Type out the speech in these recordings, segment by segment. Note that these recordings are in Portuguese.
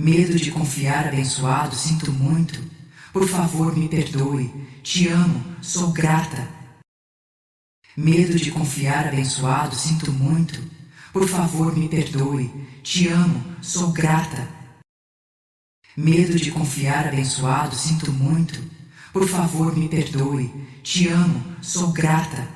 Medo de confiar, abençoado, sinto muito. Por favor, me perdoe. Te amo, sou grata. Medo de confiar, abençoado, sinto muito. Por favor, me perdoe. Te amo, sou grata. Medo de confiar, abençoado, sinto muito. Por favor, me perdoe. Te amo, sou grata.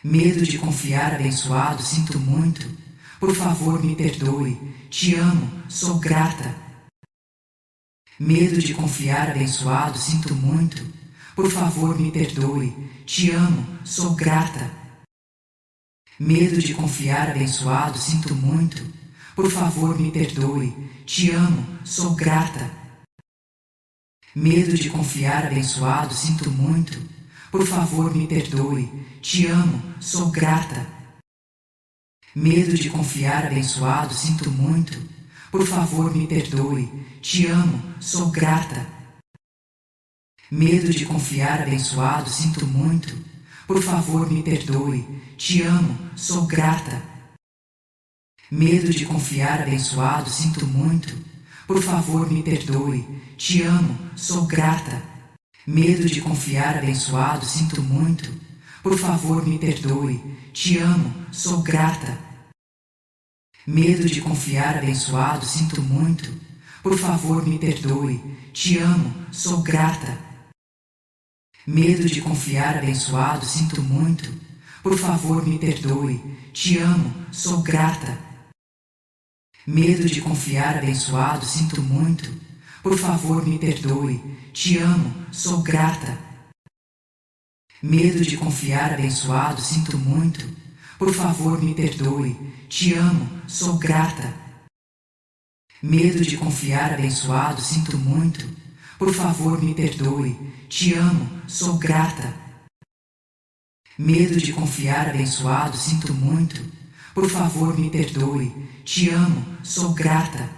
Medo de confiar, abençoado, sinto muito. Por favor, me perdoe. Te amo, sou grata. Medo de confiar, abençoado, sinto muito. Por favor, me perdoe. Te amo, sou grata. Medo de confiar, abençoado, sinto muito. Por favor, me perdoe. Te amo, sou grata. Medo de confiar, abençoado, sinto muito. Por favor, me perdoe. Te amo, sou grata. Medo de confiar, abençoado, sinto muito. Por favor, me perdoe. Te amo, sou grata. Medo de confiar, abençoado, sinto muito. Por favor, me perdoe. Te amo, sou grata. Medo de confiar, abençoado, sinto muito. Por favor, me perdoe. Te amo, sou grata. Medo de confiar, abençoado, sinto muito. Por favor, me perdoe. Te amo, sou grata. Medo de confiar, abençoado, sinto muito. Por favor, me perdoe. Te amo, sou grata. Medo de confiar, abençoado, sinto muito. Por favor, me perdoe. Te amo, sou grata. Medo de confiar, abençoado, sinto muito. Por favor, me perdoe. Te amo, sou grata. Medo de confiar, abençoado, sinto muito. Por favor, me perdoe. Te amo, sou grata. Medo de confiar, abençoado, sinto muito. Por favor, me perdoe. Te amo, sou grata. Medo de confiar, abençoado, sinto muito. Por favor, me perdoe. Te amo, sou grata.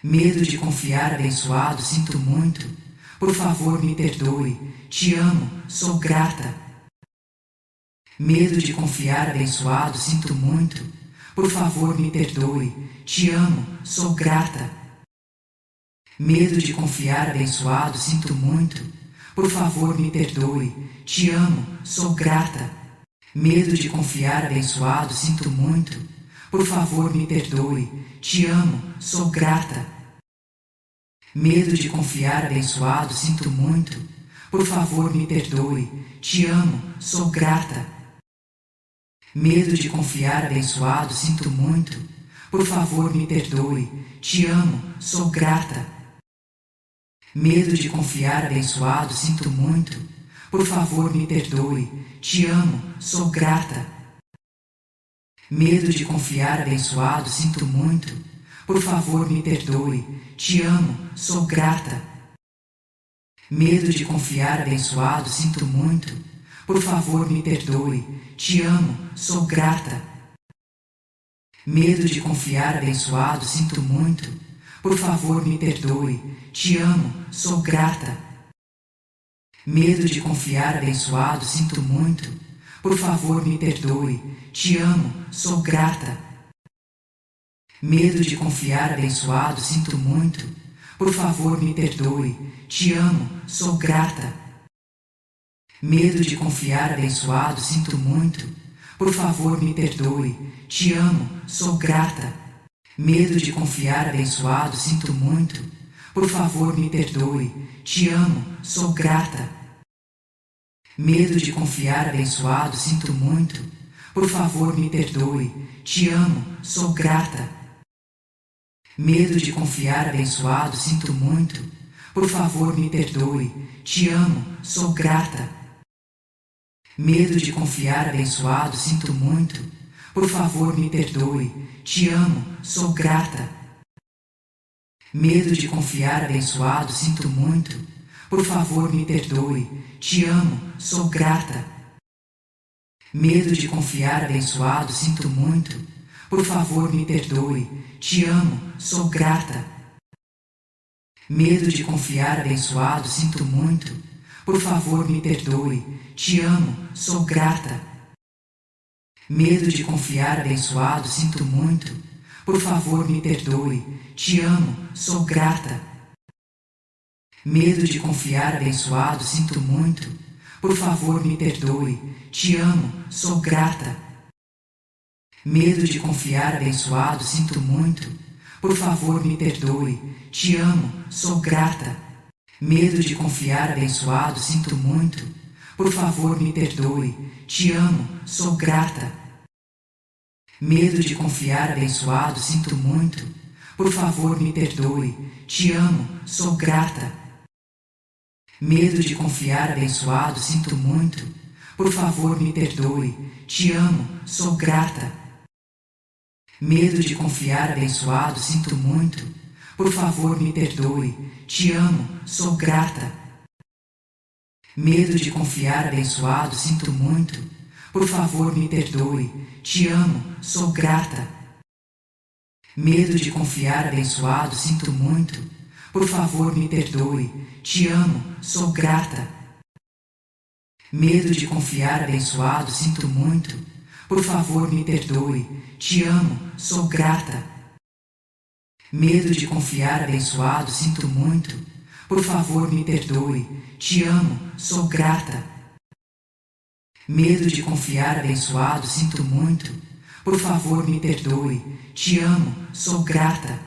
Medo de confiar, abençoado, sinto muito. Por favor, me perdoe. Te amo, sou grata. Medo de confiar, abençoado, sinto muito. Por favor, me perdoe. Te amo, sou grata. Medo de confiar, abençoado, sinto muito. Por favor, me perdoe. Te amo, sou grata. Medo de confiar, abençoado, sinto muito. Por favor, me perdoe. Te amo, sou grata. Medo de confiar, abençoado, sinto muito. Por favor, me perdoe. Te amo, sou grata. Medo de confiar, abençoado, sinto muito. Por favor, me perdoe. Te amo, sou grata. Medo de confiar, abençoado, sinto muito. Por favor, me perdoe. Te amo, sou grata. Medo de confiar, abençoado, sinto muito. Por favor, me perdoe. Te amo, sou grata. Medo de confiar, abençoado, sinto muito. Por favor, me perdoe. Te amo, sou grata. Medo de confiar, abençoado, sinto muito. Por favor, me perdoe. Te amo, sou grata. Medo de confiar, abençoado, sinto muito. Por favor, me perdoe. Te amo, sou grata. Medo de confiar, abençoado, sinto muito. Por favor, me perdoe. Te amo, sou grata. Medo de confiar, abençoado, sinto muito. Por favor, me perdoe. Te amo, sou grata. Medo de confiar, abençoado, sinto muito. Por favor, me perdoe. Te amo, sou grata. Medo de confiar, abençoado, sinto muito. Por favor, me perdoe. Te amo, sou grata. Medo de confiar, abençoado, sinto muito. Por favor, me perdoe. Te amo, sou grata. Medo de confiar, abençoado, sinto muito. Por favor, me perdoe. Te amo, sou grata. Medo de confiar, abençoado, sinto muito. Por favor, me perdoe. Te amo, sou grata. Medo de confiar, abençoado, sinto muito. Por favor, me perdoe. Te amo, sou grata. Medo de confiar, abençoado, sinto muito. Por favor, me perdoe. Te amo, sou grata. Medo de confiar, abençoado, sinto muito. Por favor, me perdoe. Te amo, sou grata. Medo de confiar, abençoado, sinto muito. Por favor, me perdoe. Te amo, sou grata. Medo de confiar, abençoado, sinto muito. Por favor, me perdoe. Te amo, sou grata. Medo de confiar, abençoado, sinto muito. Por favor, me perdoe. Te amo, sou grata. Medo de confiar, abençoado, sinto muito. Por favor, me perdoe. Te amo, sou grata. Medo de confiar, abençoado, sinto muito. Por favor, me perdoe. Te amo, sou grata. Medo de confiar, abençoado, sinto muito. Por favor, me perdoe. Te amo, sou grata. Medo de confiar, abençoado, sinto muito. Por favor, me perdoe. Te amo, sou grata. Medo de confiar, abençoado, sinto muito. Por favor, me perdoe. Te amo, sou grata. Medo de confiar, abençoado, sinto muito. Por favor, me perdoe. Te amo, sou grata. Medo de confiar, abençoado, sinto muito. Por favor, me perdoe. Te amo, sou grata. Medo de confiar, abençoado, sinto muito. Por favor, me perdoe. Te amo, sou grata.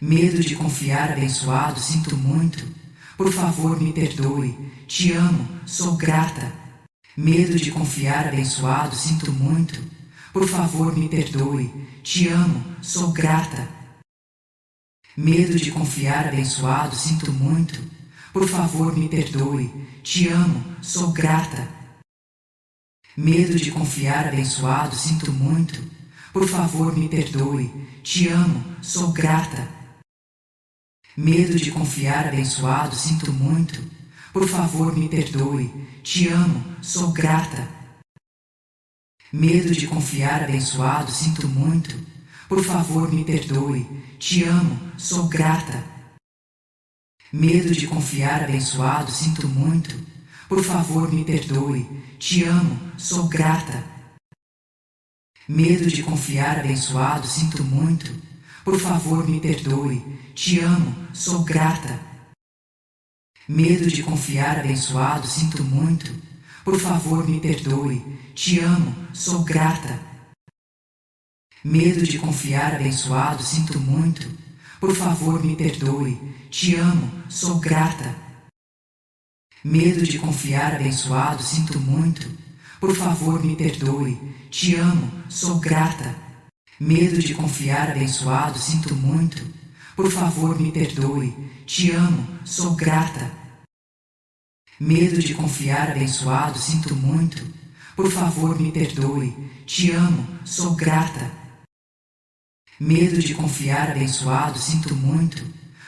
Medo de confiar, abençoado, sinto muito. Por favor, me perdoe. Te amo, sou grata. Medo de confiar, abençoado, sinto muito. Por favor, me perdoe. Te amo, sou grata. Medo de confiar, abençoado, sinto muito. Por favor, me perdoe. Te amo, sou grata. Medo de confiar, abençoado, sinto muito. Por favor, me perdoe. Te amo, sou grata. Medo de confiar, abençoado, sinto muito. Por favor, me perdoe. Te amo, sou grata. Medo de confiar, abençoado, sinto muito. Por favor, me perdoe. Te amo, sou grata. Medo de confiar, abençoado, sinto muito. Por favor, me perdoe. Te amo, sou grata. Medo de confiar, abençoado, sinto muito. Por favor, me perdoe. Te amo, sou grata. Medo de confiar, abençoado, sinto muito. Por favor, me perdoe. Te amo, sou grata. Medo de confiar, abençoado, sinto muito. Por favor, me perdoe. Te amo, sou grata. Medo de confiar, abençoado, sinto muito. Por favor, me perdoe. Te amo, sou grata. Medo de confiar, abençoado, sinto muito. Por favor, me perdoe. Te amo, sou grata. Medo de confiar, abençoado, sinto muito. Por favor, me perdoe. Te amo, sou grata. Medo de confiar, abençoado, sinto muito.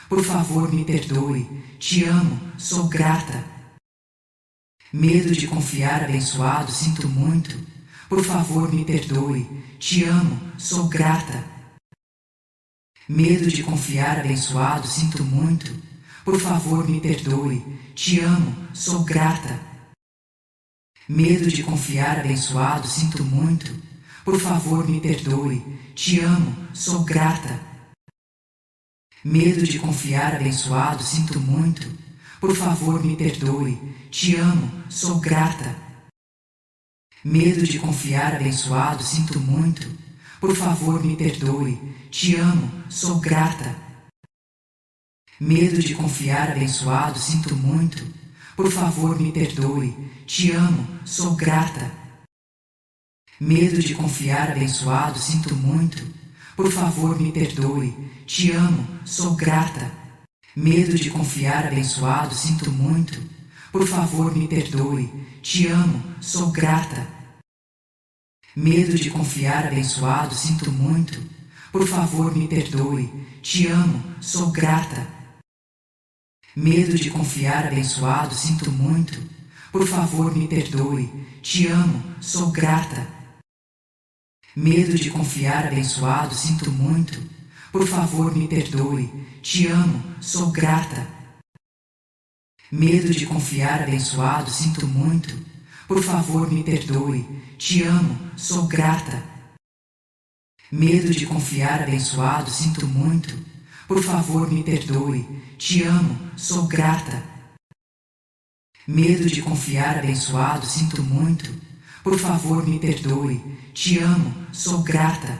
Por favor, me perdoe. Te amo, sou grata. Medo de confiar, abençoado, sinto muito. Por favor, me perdoe. Te amo, sou grata. Medo de confiar, abençoado, sinto muito. Por favor, me perdoe. Te amo, sou grata. Medo de confiar, abençoado, sinto muito. Por favor, me perdoe. Te amo, sou grata. Medo de confiar, abençoado, sinto muito. Por favor, me perdoe. Te amo, sou grata. Medo de confiar, abençoado, sinto muito. Por favor, me perdoe. Te amo, sou grata. Medo de confiar, abençoado, sinto muito. Por favor, me perdoe. Te amo, sou grata. Medo de confiar, abençoado, sinto muito. Por favor, me perdoe. Te amo, sou grata. Medo de confiar, abençoado, sinto muito. Por favor, me perdoe. Te amo, sou grata. Medo de confiar, abençoado, sinto muito. Por favor, me perdoe. Te amo, sou grata. Medo de confiar, abençoado, sinto muito. Por favor, me perdoe. Te amo, sou grata. Medo de confiar, abençoado, sinto muito. Por favor, me perdoe. Te amo, sou grata. Medo de confiar, abençoado, sinto muito. Por favor, me perdoe. Te amo, sou grata. Medo de confiar, abençoado, sinto muito. Por favor, me perdoe. Te amo, sou grata. Medo de confiar, abençoado, sinto muito. Por favor, me perdoe. Te amo, sou grata.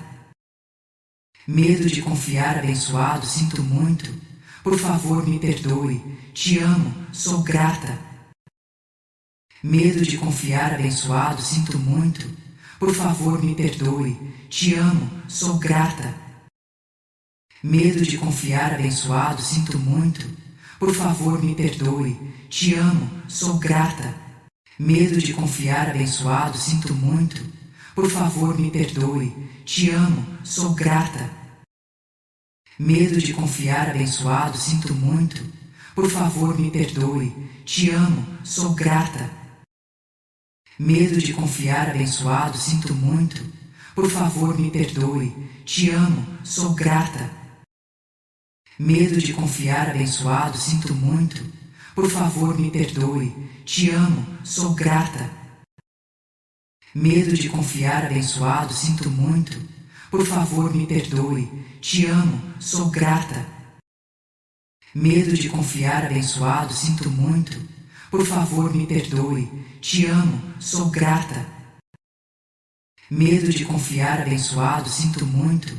Medo de confiar, abençoado, sinto muito. Por favor, me perdoe. Te amo, sou grata. Medo de confiar, abençoado, sinto muito. Por favor, me perdoe. Te amo, sou grata. Medo de confiar, abençoado, sinto muito. Por favor, me perdoe. Te amo, sou grata. Medo de confiar, abençoado, sinto muito. Por favor, me perdoe. Te amo, sou grata. Medo de confiar, abençoado, sinto muito. Por favor, me perdoe. Te amo, sou grata. Medo de confiar, abençoado, sinto muito. Por favor, me perdoe. Te amo, sou grata. Medo de confiar, abençoado, sinto muito. Por favor, me perdoe. Te amo, sou grata. Medo de confiar, abençoado, sinto muito. Por favor, me perdoe. Te amo, sou grata. Medo de confiar, abençoado, sinto muito. Por favor, me perdoe. Te amo, sou grata. Medo de confiar, abençoado, sinto muito.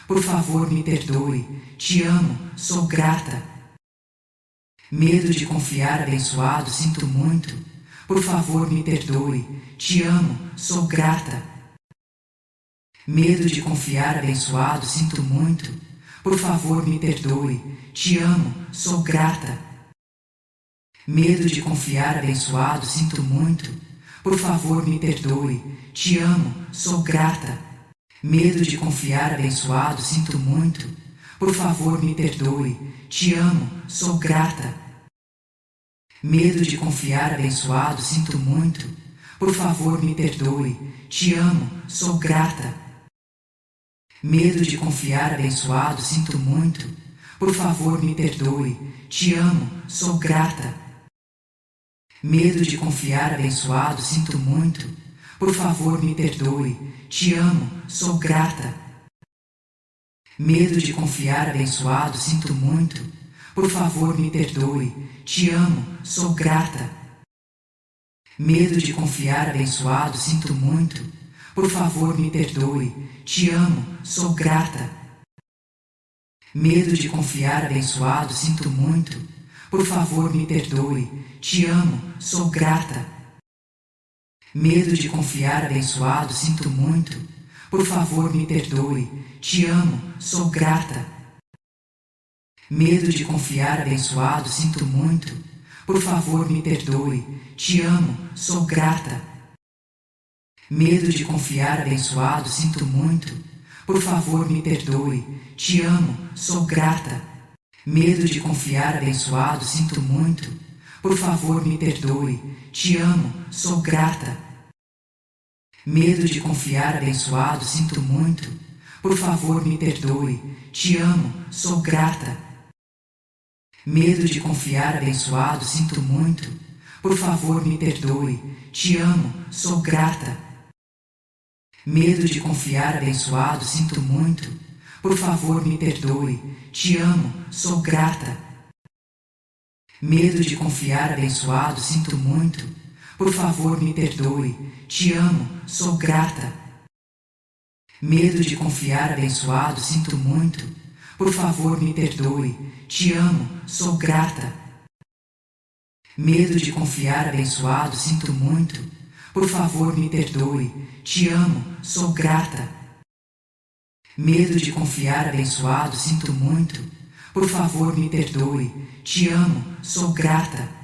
Por favor, me perdoe. Te amo, sou grata. Medo de confiar, abençoado, sinto muito. Por favor, me perdoe. Te amo, sou grata. Medo de confiar, abençoado, sinto muito. Por favor, me perdoe. Te amo, sou grata. Medo de confiar, abençoado, sinto muito. Por favor, me perdoe. Te amo, sou grata. Medo de confiar, abençoado, sinto muito. Por favor, me perdoe. Te amo, sou grata. Medo de confiar, abençoado, sinto muito. Por favor, me perdoe. Te amo, sou grata. Medo de confiar, abençoado, sinto muito. Por favor, me perdoe. Te amo, sou grata. Medo de confiar, abençoado, sinto muito. Por favor, me perdoe. Te amo, sou grata. Medo de confiar, abençoado, sinto muito. Por favor, me perdoe. Te amo, sou grata. Medo de confiar, abençoado, sinto muito. Por favor, me perdoe. Te amo, sou grata. Medo de confiar, abençoado, sinto muito. Por favor, me perdoe. Te amo, sou grata. Medo de confiar, abençoado, sinto muito. Por favor, me perdoe. Te amo, sou grata. Medo de confiar, abençoado, sinto muito. Por favor, me perdoe. Te amo, sou grata. Medo de confiar, abençoado, sinto muito. Por favor, me perdoe. Te amo, sou grata. Medo de confiar, abençoado, sinto muito. Por favor, me perdoe. Te amo, sou grata. Medo de confiar, abençoado, sinto muito. Por favor, me perdoe. Te amo, sou grata. Medo de confiar, abençoado, sinto muito. Por favor, me perdoe. Te amo, sou grata. Medo de confiar, abençoado, sinto muito. Por favor, me perdoe. Te amo, sou grata. Medo de confiar, abençoado, sinto muito. Por favor, me perdoe. Te amo, sou grata. Medo de confiar, abençoado, sinto muito. Por favor, me perdoe. Te amo, sou grata. Medo de confiar, abençoado, sinto muito. Por favor, me perdoe. Te amo, sou grata. Medo de confiar, abençoado, sinto muito. Por favor, me perdoe. Te amo, sou grata.